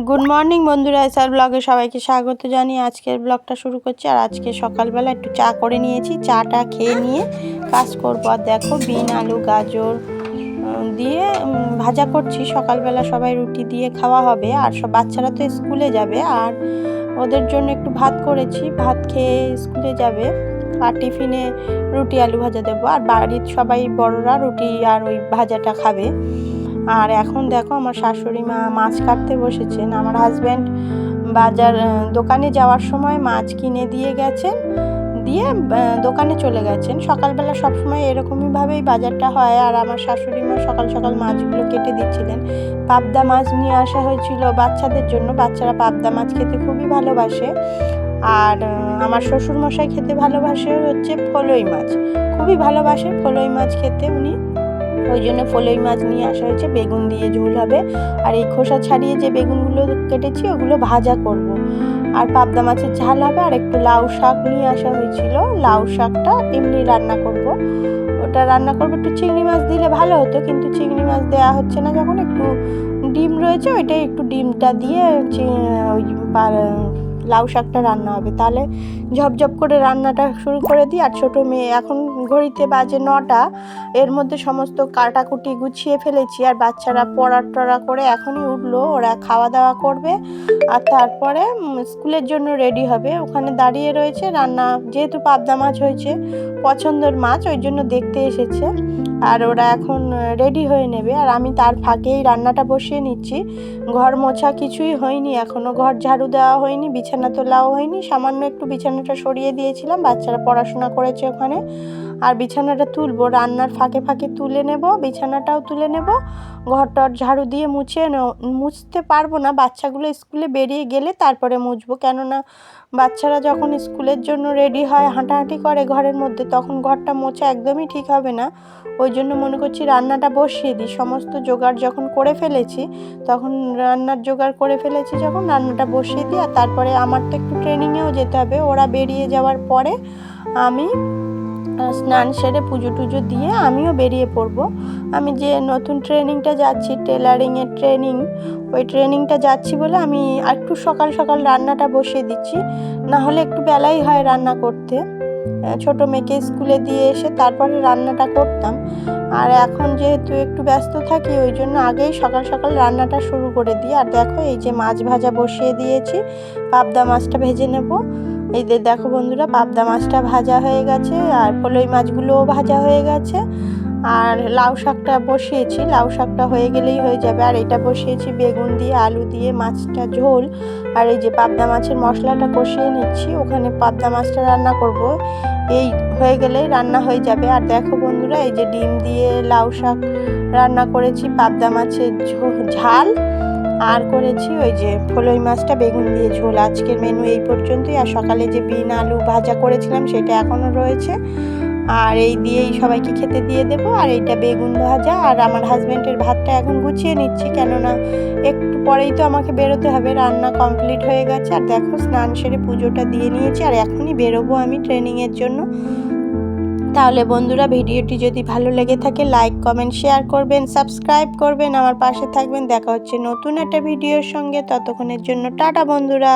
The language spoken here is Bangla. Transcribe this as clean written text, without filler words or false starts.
গুড মর্নিং বন্ধুরা, এসআর ব্লগে সবাইকে স্বাগত জানিয়ে আজকের ব্লগটা শুরু করছি। আর আজকে সকালবেলা একটু চা করে নিয়েছি, চাটা খেয়ে নিয়ে কাজ করবো। আর দেখো বিন আলু গাজর দিয়ে ভাজা করছি। সকালবেলা সবাই রুটি দিয়ে খাওয়া হবে, আর সব বাচ্চারা তো স্কুলে যাবে, আর ওদের জন্য একটু ভাত করেছি, ভাত খেয়ে স্কুলে যাবে। আর টিফিনে রুটি আলু ভাজা দেবো, আর বাড়ির সবাই বড়রা রুটি আর ওই ভাজাটা খাবে। আর এখন দেখো আমার শাশুড়ি মা মাছ কাটতে বসেছেন। আমার হাজব্যান্ড দোকানে যাওয়ার সময় মাছ কিনে দিয়ে গেছেন, দিয়ে দোকানে চলে গেছেন। সকালবেলা সবসময় এরকমইভাবেই বাজারটা হয়। আর আমার শাশুড়ি মা সকাল সকাল মাছগুলো কেটে দিচ্ছিলেন। পাবদা মাছ নিয়ে আসা হয়েছিল বাচ্চাদের জন্য, বাচ্চারা পাবদা মাছ খেতে খুবই ভালোবাসে। আর আমার শ্বশুরমশাই খেতে ভালোবাসে হচ্ছে ফলই মাছ, খুবই ভালোবাসে ফলই মাছ খেতে উনি। ওই জন্য ফলই মাছ নিয়ে আসা হয়েছে, বেগুন দিয়ে ঝোল হবে। আর এই খোসা ছাড়িয়ে যে বেগুনগুলো কেটেছি ওগুলো ভাজা করব। আর পাবদা মাছের ঝাল হবে। আর একটু লাউ শাক নিয়ে আসা হয়েছিল, লাউ শাকটা এমনি রান্না করব। ওটা রান্না করবো, একটু চিংড়ি মাছ দিলে ভালো হতো, কিন্তু চিংড়ি মাছ দেওয়া হচ্ছে না যখন, একটু ডিম রয়েছে ওইটাই একটু ডিমটা দিয়ে ওই লাউ শাকটা রান্না হবে। তাহলে ঝপঝপ করে রান্নাটা শুরু করে দিই। আর ছোটো মেয়ে এখন ঘড়িতে বাজে 9টা, এর মধ্যে সমস্ত কাটাকুটি গুছিয়ে ফেলেছি। আর বাচ্চারা পড়া করে এখনই উঠলো, ওরা খাওয়া দাওয়া করবে আর তারপরে স্কুলের জন্য রেডি হবে। ওখানে দাঁড়িয়ে রয়েছে রান্না, যেহেতু পাবদা মাছ হয়েছে পছন্দের মাছ, ওই জন্য দেখতে এসেছে। আর ওরা এখন রেডি হয়ে নেবে, আর আমি তার ফাঁকেই রান্নাটা বসিয়ে নিচ্ছি। ঘর মোছা কিছুই হয়নি এখনও, ঘর ঝাড়ু দেওয়া হয়নি, বিছানা তোলাও হয়নি। সামান্য একটু বিছানাটা সরিয়ে দিয়েছিলাম, বাচ্চারা পড়াশোনা করেছে ওখানে। আর বিছানাটা তুলবো, রান্নার ফাঁকে ফাঁকে তুলে নেব, বিছানাটাও তুলে নেব। ঘরটর ঝাড়ু দিয়ে মুছতে পারবো না, বাচ্চাগুলো স্কুলে বেরিয়ে গেলে তারপরে মুছবো। কেননা বাচ্চারা যখন স্কুলের জন্য রেডি হয়, হাঁটাহাঁটি করে ঘরের মধ্যে, তখন ঘরটা মোছা একদমই ঠিক হবে না। ওই জন্য মনে করছি রান্নাটা বসিয়ে দিই। সমস্ত জোগাড় যখন করে ফেলেছি, তখন রান্নার জোগাড় করে ফেলেছি যখন, রান্নাটা বসিয়ে দিই। আর তারপরে আমার তো একটু ট্রেনিংয়েও যেতে হবে, ওরা বেরিয়ে যাওয়ার পরে আমি স্নান সেরে পুজো টুজো দিয়ে আমিও বেরিয়ে পড়বো। আমি যে নতুন ট্রেনিংটা যাচ্ছি, টেলারিংয়ের ট্রেনিং, ওই ট্রেনিংটা যাচ্ছি বলে আমি একটু সকাল সকাল রান্নাটা বসিয়ে দিচ্ছি, না হলে একটু বেলাই হয় রান্না করতে। ছোটো মেয়েকে স্কুলে দিয়ে এসে তারপরে রান্নাটা করতাম। আর এখন যেহেতু একটু ব্যস্ত থাকি, ওই জন্য আগেই সকাল সকাল রান্নাটা শুরু করে দিই। আর দেখো এই যে মাছ ভাজা বসিয়ে দিয়েছি, পাবদা মাছটা ভেজে নেব। এই যে দেখো বন্ধুরা, পাবদা মাছটা ভাজা হয়ে গেছে, আর ফলই মাছগুলোও ভাজা হয়ে গেছে। আর লাউ শাকটা বসিয়েছি, লাউ শাকটা হয়ে গেলেই হয়ে যাবে। আর এটা বসিয়েছি বেগুন দিয়ে আলু দিয়ে মাছটা ঝোল। আর এই যে পাবদা মাছের মশলাটা কষিয়ে নিচ্ছি, ওখানে পাবদা মাছটা রান্না করব। এই হয়ে গেলেই রান্না হয়ে যাবে। আর দেখো বন্ধুরা, এই যে ডিম দিয়ে লাউ শাক রান্না করেছি, পাবদা মাছের ঝাল, আর করেছি ওই যে ফলই মাছটা বেগুন দিয়ে ঝোল। আজকের মেনু এই পর্যন্তই। আর সকালে যে বিন আলু ভাজা করেছিলাম সেটা এখনও রয়েছে, আর এই দিয়েই সবাইকে খেতে দিয়ে দেবো। আর এইটা বেগুন ভাজা। আর আমার হাজব্যান্ডের ভাতটা এখন গুছিয়ে নিচ্ছি, কেননা একটু পরেই তো আমাকে বেরোতে হবে। রান্না কমপ্লিট হয়ে গেছে। আর দেখো স্নান সেরে পুজোটা দিয়ে নিয়েছি, আর এখনই বেরোবো আমি ট্রেনিংয়ের জন্য। তাহলে বন্ধুরা, ভিডিওটি যদি ভালো লেগে থাকে লাইক কমেন্ট শেয়ার করবেন, সাবস্ক্রাইব করবেন, আমার পাশে থাকবেন। দেখা হচ্ছে নতুন একটা ভিডিওর সঙ্গে, ততক্ষণের জন্য টাটা বন্ধুরা।